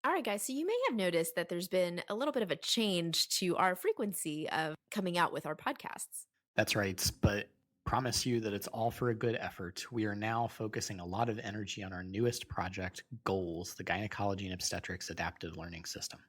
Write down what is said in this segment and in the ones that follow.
All right, guys. So you may have noticed that there's been a little bit of a change to our frequency of coming out with our podcasts. That's right, but promise you that it's all for a good effort. We are now focusing a lot of energy on our newest project, Goals, the Gynecology and Obstetrics Adaptive Learning System.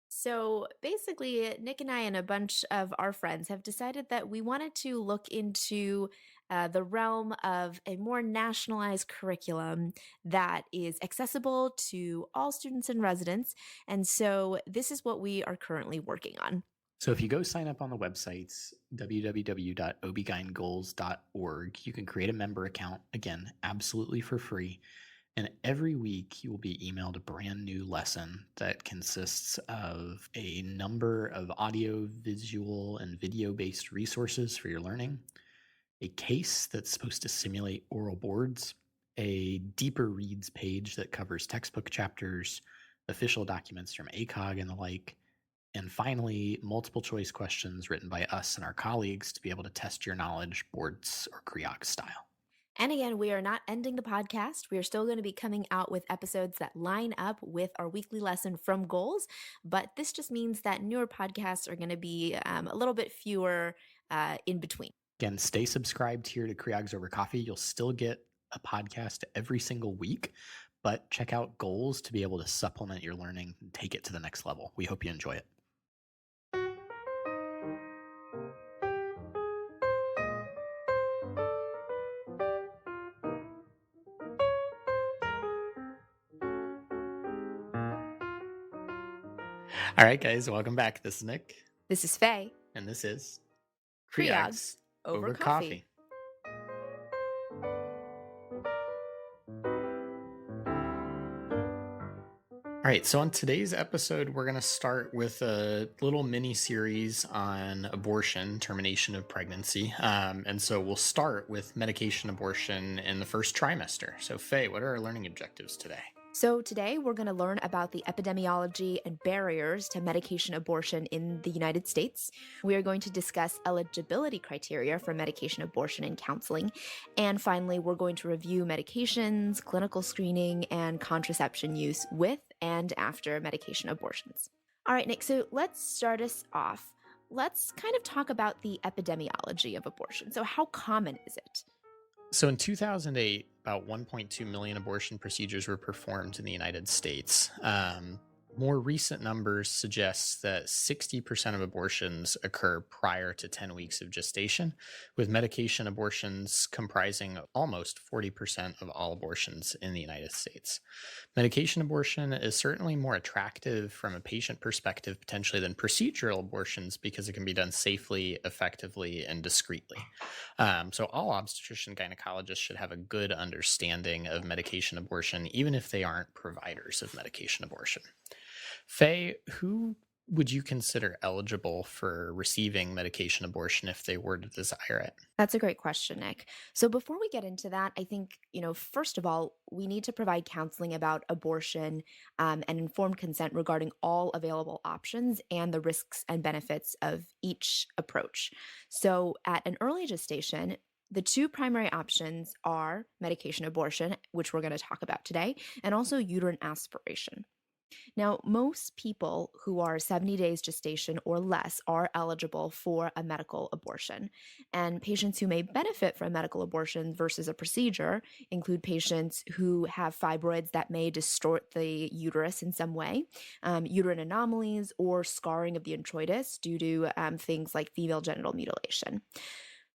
So basically, Nick and I and a bunch of our friends have decided that we wanted to look into the realm of a more nationalized curriculum that is accessible to all students and residents. And so this is what we are currently working on. So if you go sign up on the website, www.obgyngoals.org, you can create a member account, again, absolutely for free. And every week you will be emailed a brand new lesson that consists of a number of audio, visual, and video-based resources for your learning, a case that's supposed to simulate oral boards, a deeper reads page that covers textbook chapters, official documents from ACOG and the like, and finally, multiple choice questions written by us and our colleagues to be able to test your knowledge, boards or CREOG style. And again, we are not ending the podcast. We are still going to be coming out with episodes that line up with our weekly lesson from Goals. But this just means that newer podcasts are going to be a little bit fewer in between. Again, stay subscribed here to CREOGs Over Coffee. You'll still get a podcast every single week, but check out Goals to be able to supplement your learning and take it to the next level. We hope you enjoy it. All right, guys, welcome back. This is Nick. This is Faye. And this is CREOGs Over Coffee. All right, so on today's episode, we're going to start with a little mini series on abortion, termination of pregnancy. And so we'll start with medication abortion in the first trimester. So Faye, what are our learning objectives today? So today we're going to learn about the epidemiology and barriers to medication abortion in the United States. We are going to discuss eligibility criteria for medication abortion and counseling. And finally, we're going to review medications, clinical screening, and contraception use with and after medication abortions. All right, Nick, so let's start us off. Let's kind of talk about the epidemiology of abortion. So how common is it? So in 2008, about 1.2 million abortion procedures were performed in the United States. More recent numbers suggest that 60% of abortions occur prior to 10 weeks of gestation, with medication abortions comprising almost 40% of all abortions in the United States. Medication abortion is certainly more attractive from a patient perspective, potentially, than procedural abortions because it can be done safely, effectively, and discreetly. So all obstetrician gynecologists should have a good understanding of medication abortion, even if they aren't providers of medication abortion. Faye, who would you consider eligible for receiving medication abortion if they were to desire it? That's a great question, Nick. So before we get into that, I think, first of all, we need to provide counseling about abortion and informed consent regarding all available options and the risks and benefits of each approach. So at an early gestation, the two primary options are medication abortion, which we're going to talk about today, and also uterine aspiration. Now, most people who are 70 days gestation or less are eligible for a medical abortion. And patients who may benefit from medical abortion versus a procedure include patients who have fibroids that may distort the uterus in some way, uterine anomalies, or scarring of the introitus due to things like female genital mutilation.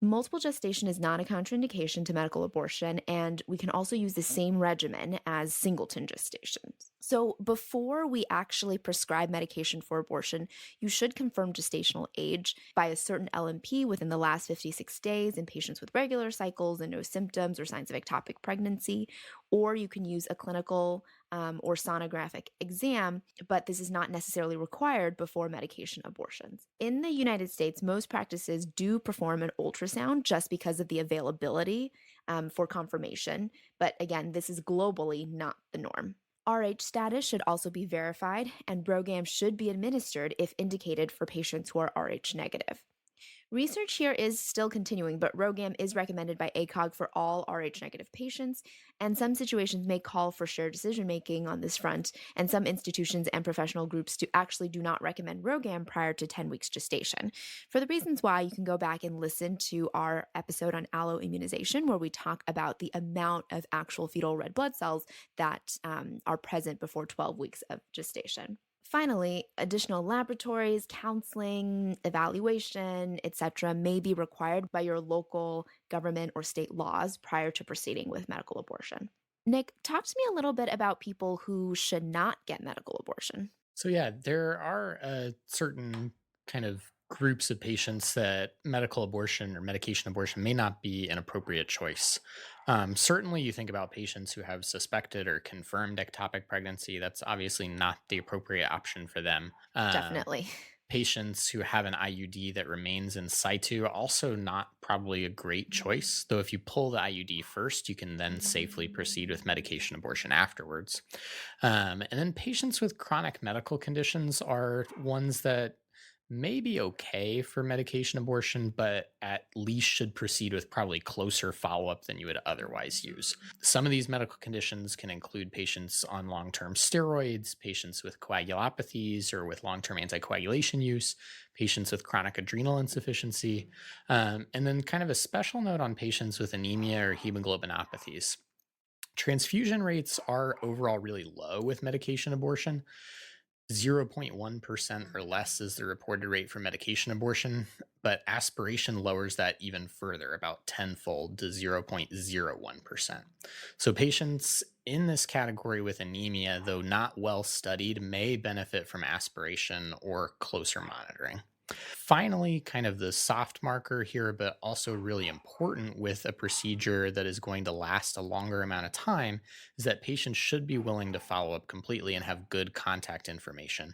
Multiple gestation is not a contraindication to medical abortion, and we can also use the same regimen as singleton gestation. So before we actually prescribe medication for abortion, you should confirm gestational age by a certain LMP within the last 56 days in patients with regular cycles and no symptoms or signs of ectopic pregnancy, or you can use a clinical or sonographic exam, but this is not necessarily required before medication abortions. In the United States, most practices do perform an ultrasound just because of the availability for confirmation, but again, this is globally not the norm. RH status should also be verified, and Brogam should be administered if indicated for patients who are RH negative. Research here is still continuing, but ROGAM is recommended by ACOG for all Rh negative patients, and some situations may call for shared decision making on this front, and some institutions and professional groups actually do not recommend ROGAM prior to 10 weeks gestation. For the reasons why, you can go back and listen to our episode on alloimmunization, where we talk about the amount of actual fetal red blood cells that are present before 12 weeks of gestation. Finally, additional laboratories, counseling, evaluation, etc., may be required by your local government or state laws prior to proceeding with medical abortion. Nick, talk to me a little bit about people who should not get medical abortion. So, yeah, there are certain kind of groups of patients that medical abortion or medication abortion may not be an appropriate choice. Certainly, you think about patients who have suspected or confirmed ectopic pregnancy, that's obviously not the appropriate option for them. Definitely. Patients who have an IUD that remains in situ, also not probably a great choice. Though, if you pull the IUD first, you can then safely proceed with medication abortion afterwards. And then patients with chronic medical conditions are ones that may be okay for medication abortion, but at least should proceed with probably closer follow up than you would otherwise use. Some of these medical conditions can include patients on long term steroids, patients with coagulopathies or with long term anticoagulation use, patients with chronic adrenal insufficiency, and then kind of a special note on patients with anemia or hemoglobinopathies. Transfusion rates are overall really low with medication abortion. 0.1% or less is the reported rate for medication abortion, but aspiration lowers that even further, about tenfold to 0.01%. So, patients in this category with anemia, though not well studied, may benefit from aspiration or closer monitoring. Finally, kind of the soft marker here, but also really important with a procedure that is going to last a longer amount of time, is that patients should be willing to follow up completely and have good contact information.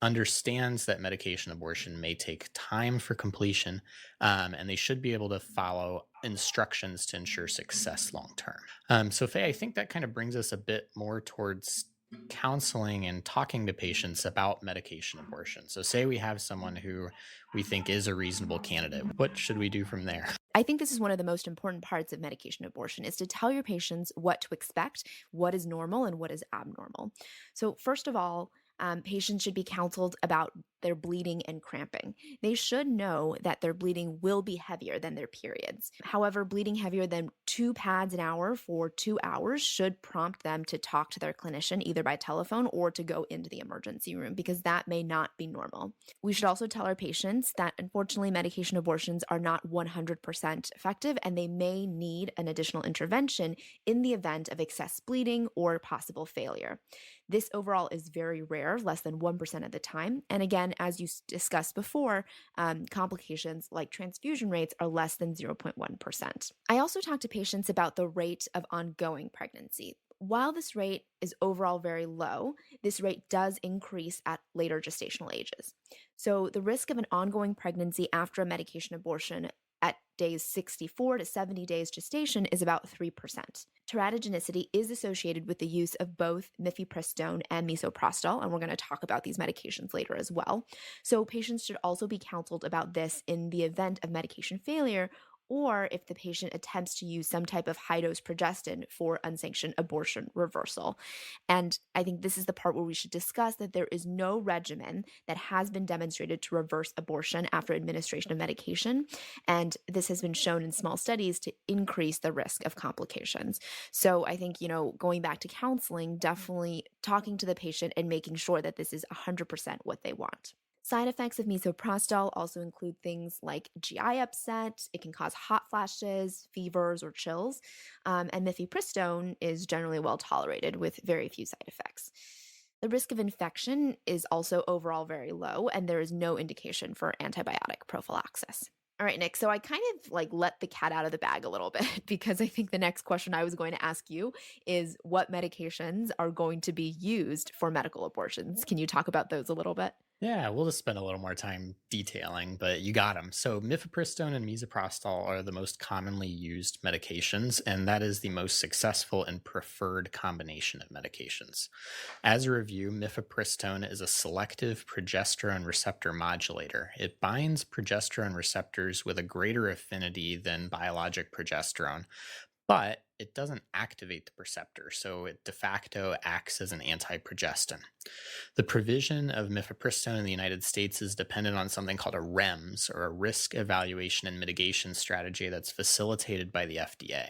Understands that medication abortion may take time for completion, and they should be able to follow instructions to ensure success long term. So, Faye, I think that kind of brings us a bit more towards counseling and talking to patients about medication abortion. So, say we have someone who we think is a reasonable candidate. What should we do from there? I think this is one of the most important parts of medication abortion is to tell your patients what to expect, what is normal and what is abnormal. So first of all, patients should be counseled about their bleeding and cramping. They should know that their bleeding will be heavier than their periods. However, bleeding heavier than 2 pads an hour for 2 hours should prompt them to talk to their clinician either by telephone or to go into the emergency room because that may not be normal. We should also tell our patients that unfortunately medication abortions are not 100% effective and they may need an additional intervention in the event of excess bleeding or possible failure. This overall is very rare, less than 1% of the time. And again, as you discussed before, complications like transfusion rates are less than 0.1%. I also talk to patients about the rate of ongoing pregnancy. While this rate is overall very low, this rate does increase at later gestational ages. So the risk of an ongoing pregnancy after a medication abortion at days 64 to 70 days gestation is about 3%. Teratogenicity is associated with the use of both mifepristone and misoprostol, and we're going to talk about these medications later as well. So patients should also be counseled about this in the event of medication failure or if the patient attempts to use some type of high-dose progestin for unsanctioned abortion reversal. And I think this is the part where we should discuss that there is no regimen that has been demonstrated to reverse abortion after administration of medication. And this has been shown in small studies to increase the risk of complications. So I think, going back to counseling, definitely talking to the patient and making sure that this is 100% what they want. Side effects of misoprostol also include things like GI upset. It can cause hot flashes, fevers, or chills. And mifepristone is generally well tolerated with very few side effects. The risk of infection is also overall very low, and there is no indication for antibiotic prophylaxis. All right, Nick. So I kind of let the cat out of the bag a little bit because I think the next question I was going to ask you is what medications are going to be used for medical abortions? Can you talk about those a little bit? Yeah, we'll just spend a little more time detailing, but you got them. So, mifepristone and misoprostol are the most commonly used medications, and that is the most successful and preferred combination of medications. As a review, mifepristone is a selective progesterone receptor modulator. It binds progesterone receptors with a greater affinity than biologic progesterone, but it doesn't activate the receptor, so it de facto acts as an antiprogestin. The provision of mifepristone in the United States is dependent on something called a REMS, or a risk evaluation and mitigation strategy, that's facilitated by the FDA.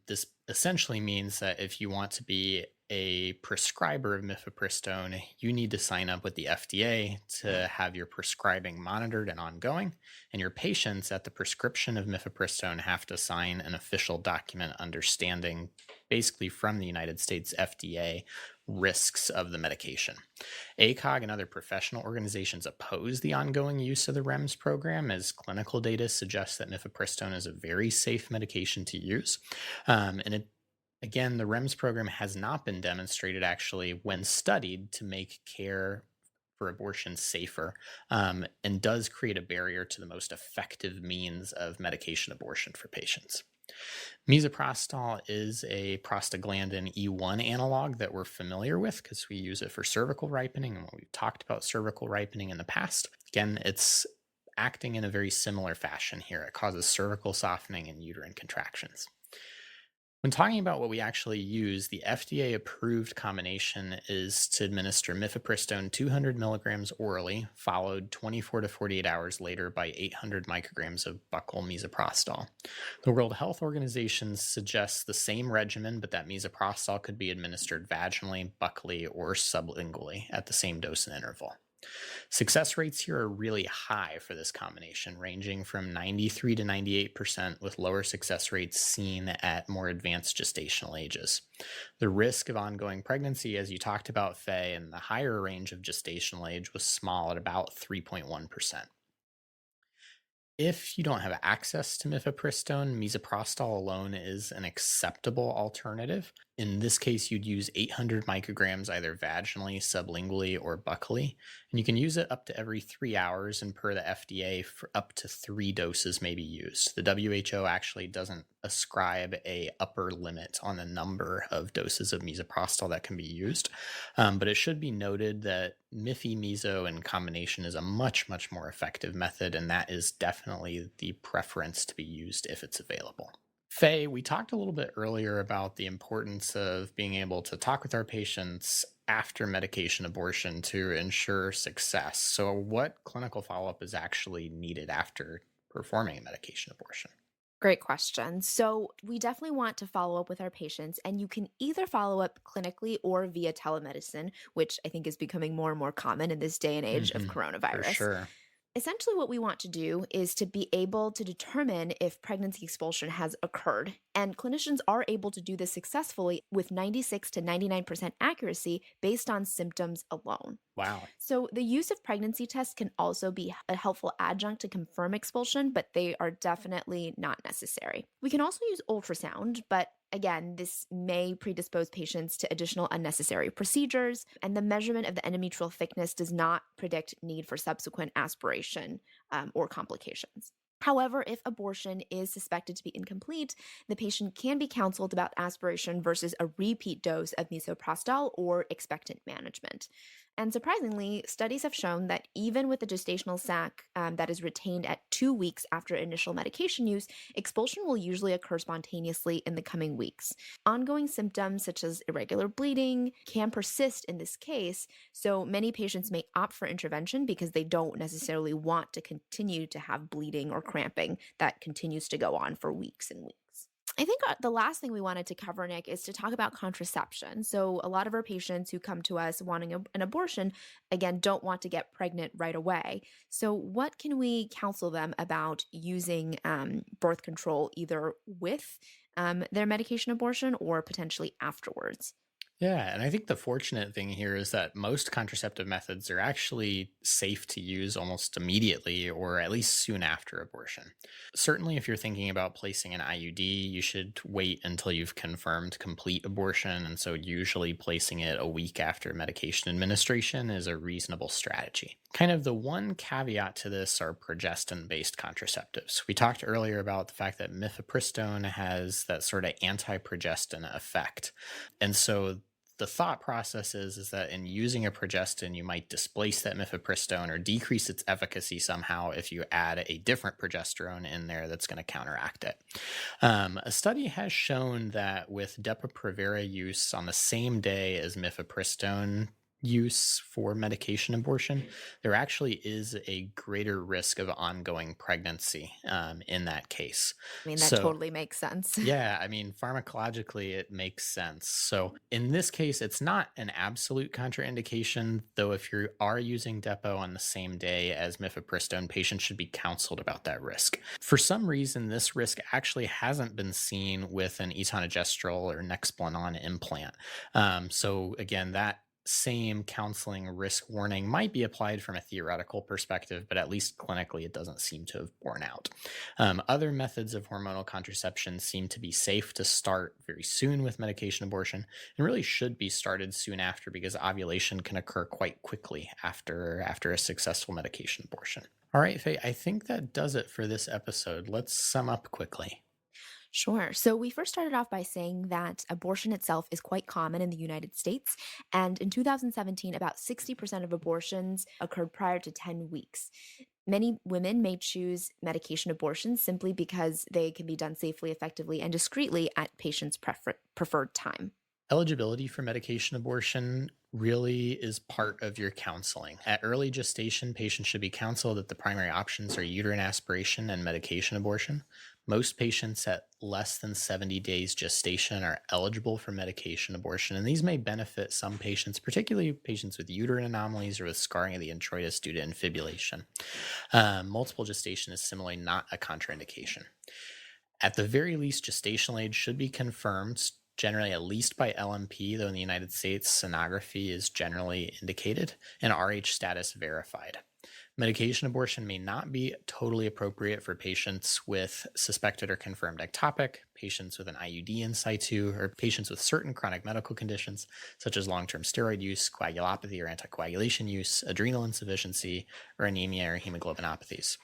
This essentially means that if you want to be a prescriber of mifepristone, you need to sign up with the FDA to have your prescribing monitored and ongoing, and your patients at the prescription of mifepristone have to sign an official document understanding, basically from the United States FDA, risks of the medication. ACOG and other professional organizations oppose the ongoing use of the REMS program, as clinical data suggests that mifepristone is a very safe medication to use. And it, again, the REMS program has not been demonstrated actually when studied to make care for abortion safer, and does create a barrier to the most effective means of medication abortion for patients. Misoprostol is a prostaglandin E1 analog that we're familiar with because we use it for cervical ripening, and we've talked about cervical ripening in the past. Again, it's acting in a very similar fashion here. It causes cervical softening and uterine contractions. When talking about what we actually use, the FDA approved combination is to administer mifepristone 200 milligrams orally, followed 24 to 48 hours later by 800 micrograms of buccal misoprostol. The World Health Organization suggests the same regimen, but that misoprostol could be administered vaginally, buccally, or sublingually at the same dose and interval. Success rates here are really high for this combination, ranging from 93 to 98%, with lower success rates seen at more advanced gestational ages. The risk of ongoing pregnancy, as you talked about, Faye, in the higher range of gestational age was small at about 3.1%. If you don't have access to mifepristone, misoprostol alone is an acceptable alternative. In this case, you'd use 800 micrograms either vaginally, sublingually, or buccally. And you can use it up to every 3 hours, and per the FDA, for up to 3 doses may be used. The WHO actually doesn't ascribe a upper limit on the number of doses of misoprostol that can be used. But it should be noted that mifi-meso in combination is a much, much more effective method, and that is definitely the preference to be used if it's available. Faye, we talked a little bit earlier about the importance of being able to talk with our patients after medication abortion to ensure success. So, what clinical follow up is actually needed after performing a medication abortion? Great question. So, we definitely want to follow up with our patients, and you can either follow up clinically or via telemedicine, which I think is becoming more and more common in this day and age of For coronavirus. sure. Essentially, what we want to do is to be able to determine if pregnancy expulsion has occurred. And clinicians are able to do this successfully with 96 to 99% accuracy based on symptoms alone. Wow. So, the use of pregnancy tests can also be a helpful adjunct to confirm expulsion, but they are definitely not necessary. We can also use ultrasound, but again, this may predispose patients to additional unnecessary procedures, and the measurement of the endometrial thickness does not predict need for subsequent aspiration or complications. However, if abortion is suspected to be incomplete, the patient can be counseled about aspiration versus a repeat dose of misoprostol or expectant management. And surprisingly, studies have shown that even with the gestational sac that is retained at 2 weeks after initial medication use, expulsion will usually occur spontaneously in the coming weeks. Ongoing symptoms such as irregular bleeding can persist in this case, so many patients may opt for intervention because they don't necessarily want to continue to have bleeding or cramping that continues to go on for weeks and weeks. I think the last thing we wanted to cover, Nick, is to talk about contraception. So, a lot of our patients who come to us wanting an abortion, again, don't want to get pregnant right away. So, what can we counsel them about using birth control either with their medication abortion or potentially afterwards? Yeah, and I think the fortunate thing here is that most contraceptive methods are actually safe to use almost immediately or at least soon after abortion. Certainly, if you're thinking about placing an IUD, you should wait until you've confirmed complete abortion. And so, usually, placing it a week after medication administration is a reasonable strategy. Kind of the one caveat to this are progestin based contraceptives. We talked earlier about the fact that mifepristone has that sort of anti progestin effect. And so, the thought process is that in using a progestin, you might displace that mifepristone or decrease its efficacy somehow if you add a different progesterone in there that's going to counteract it. A study has shown that with Depo-Provera use on the same day as mifepristone use for medication abortion, there actually is a greater risk of ongoing pregnancy in that case. I mean, that So totally makes sense. yeah, I mean, pharmacologically, it makes sense. So in this case, it's not an absolute contraindication, though if you are using Depo on the same day as mifepristone, patients should be counseled about that risk. For some reason, this risk actually hasn't been seen with an etonogestrel or Nexplanon implant. So again, that same counseling risk warning might be applied from a theoretical perspective, but at least clinically, it doesn't seem to have borne out. Other methods of hormonal contraception seem to be safe to start very soon with medication abortion and really should be started soon after because ovulation can occur quite quickly after a successful medication abortion. All right, Faye, I think that does it for this episode. Let's sum up quickly. Sure. So we first started off by saying that abortion itself is quite common in the United States. And in 2017, about 60% of abortions occurred prior to 10 weeks. Many women may choose medication abortions simply because they can be done safely, effectively, and discreetly at patients' preferred time. Eligibility for medication abortion really is part of your counseling. At early gestation, patients should be counseled that the primary options are uterine aspiration and medication abortion. Most patients at less than 70 days gestation are eligible for medication abortion, and these may benefit some patients, particularly patients with uterine anomalies or with scarring of the introitus due to infibulation. Multiple gestation is similarly not a contraindication. At the very least, gestational age should be confirmed, generally at least by LMP, though in the United States, sonography is generally indicated, and RH status verified. Medication abortion may not be totally appropriate for patients with suspected or confirmed ectopic, patients with an IUD in situ, or patients with certain chronic medical conditions, such as long term steroid use, coagulopathy or anticoagulation use, adrenal insufficiency, or anemia or hemoglobinopathies.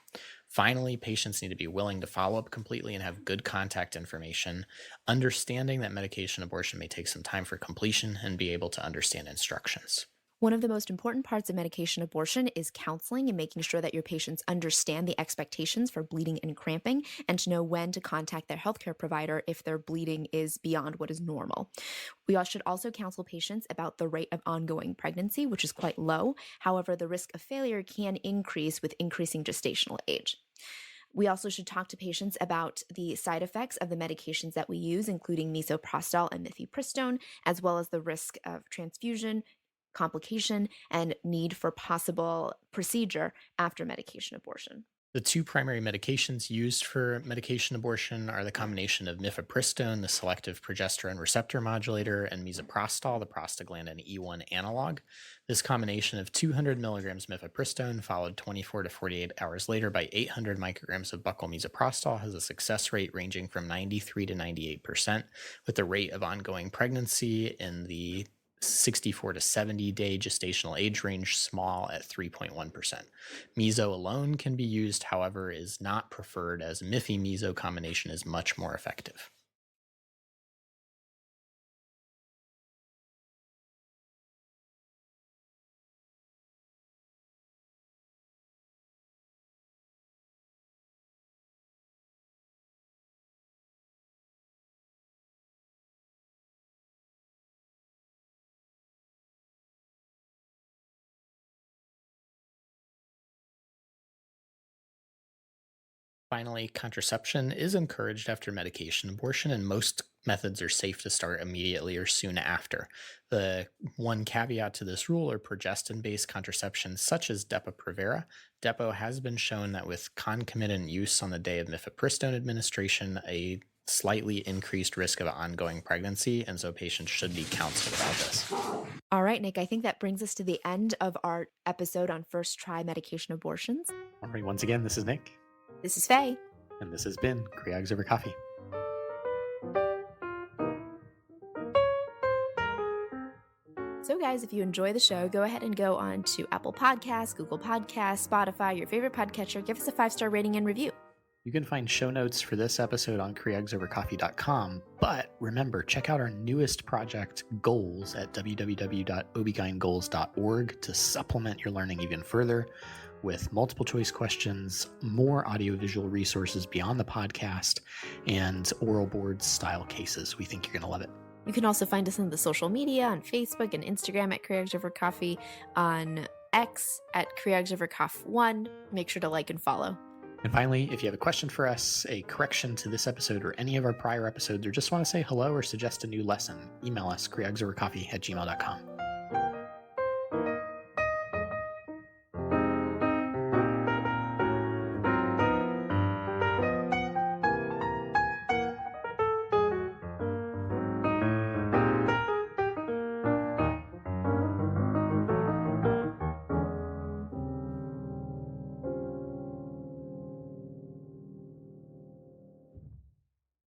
Finally, patients need to be willing to follow up completely and have good contact information, understanding that medication abortion may take some time for completion and be able to understand instructions. One of the most important parts of medication abortion is counseling and making sure that your patients understand the expectations for bleeding and cramping and to know when to contact their healthcare provider if their bleeding is beyond what is normal. Should also counsel patients about the rate of ongoing pregnancy, which is quite low. However, the risk of failure can increase with increasing gestational age. We also should talk to patients about the side effects of the medications that we use, including misoprostol and mifepristone, as well as the risk of transfusion, complication, and need for possible procedure after medication abortion. The two primary medications used for medication abortion are the combination of mifepristone, the selective progesterone receptor modulator, and misoprostol, the prostaglandin E1 analog. This combination of 200 milligrams mifepristone, followed 24 to 48 hours later by 800 micrograms of buccal misoprostol, has a success rate ranging from 93 to 98%, with the rate of ongoing pregnancy in the 64 to 70 day gestational age range small at 3.1%. Meso alone can be used, however, is not preferred as Miffy Meso combination is much more effective. Finally, contraception is encouraged after medication abortion, and most methods are safe to start immediately or soon after. The one caveat to this rule are progestin based contraception, such as Depo-Provera. Depo has been shown that with concomitant use on the day of mifepristone administration, a slightly increased risk of ongoing pregnancy, and so patients should be counseled about this. All right, Nick, I think that brings us to the end of our episode on first try medication abortions. All right, once again, this is Nick. This is Faye. And this has been Creogs Over Coffee. So guys, if you enjoy the show, go ahead and go on to Apple Podcasts, Google Podcasts, Spotify, your favorite podcatcher. Give us a 5-star rating and review. You can find show notes for this episode on creogsovercoffee.com, but remember, check out our newest project, Goals, at www.obgynegoals.org to supplement your learning even further with multiple choice questions, more audiovisual resources beyond the podcast, and oral board style cases. We think you're going to love it. You can also find us on the social media on Facebook and Instagram at creogsovercoffee, on X at creogsovercoff1. Make sure to like and follow. And finally, if you have a question for us, a correction to this episode or any of our prior episodes, or just want to say hello or suggest a new lesson, email us creogsovercoffee@gmail.com.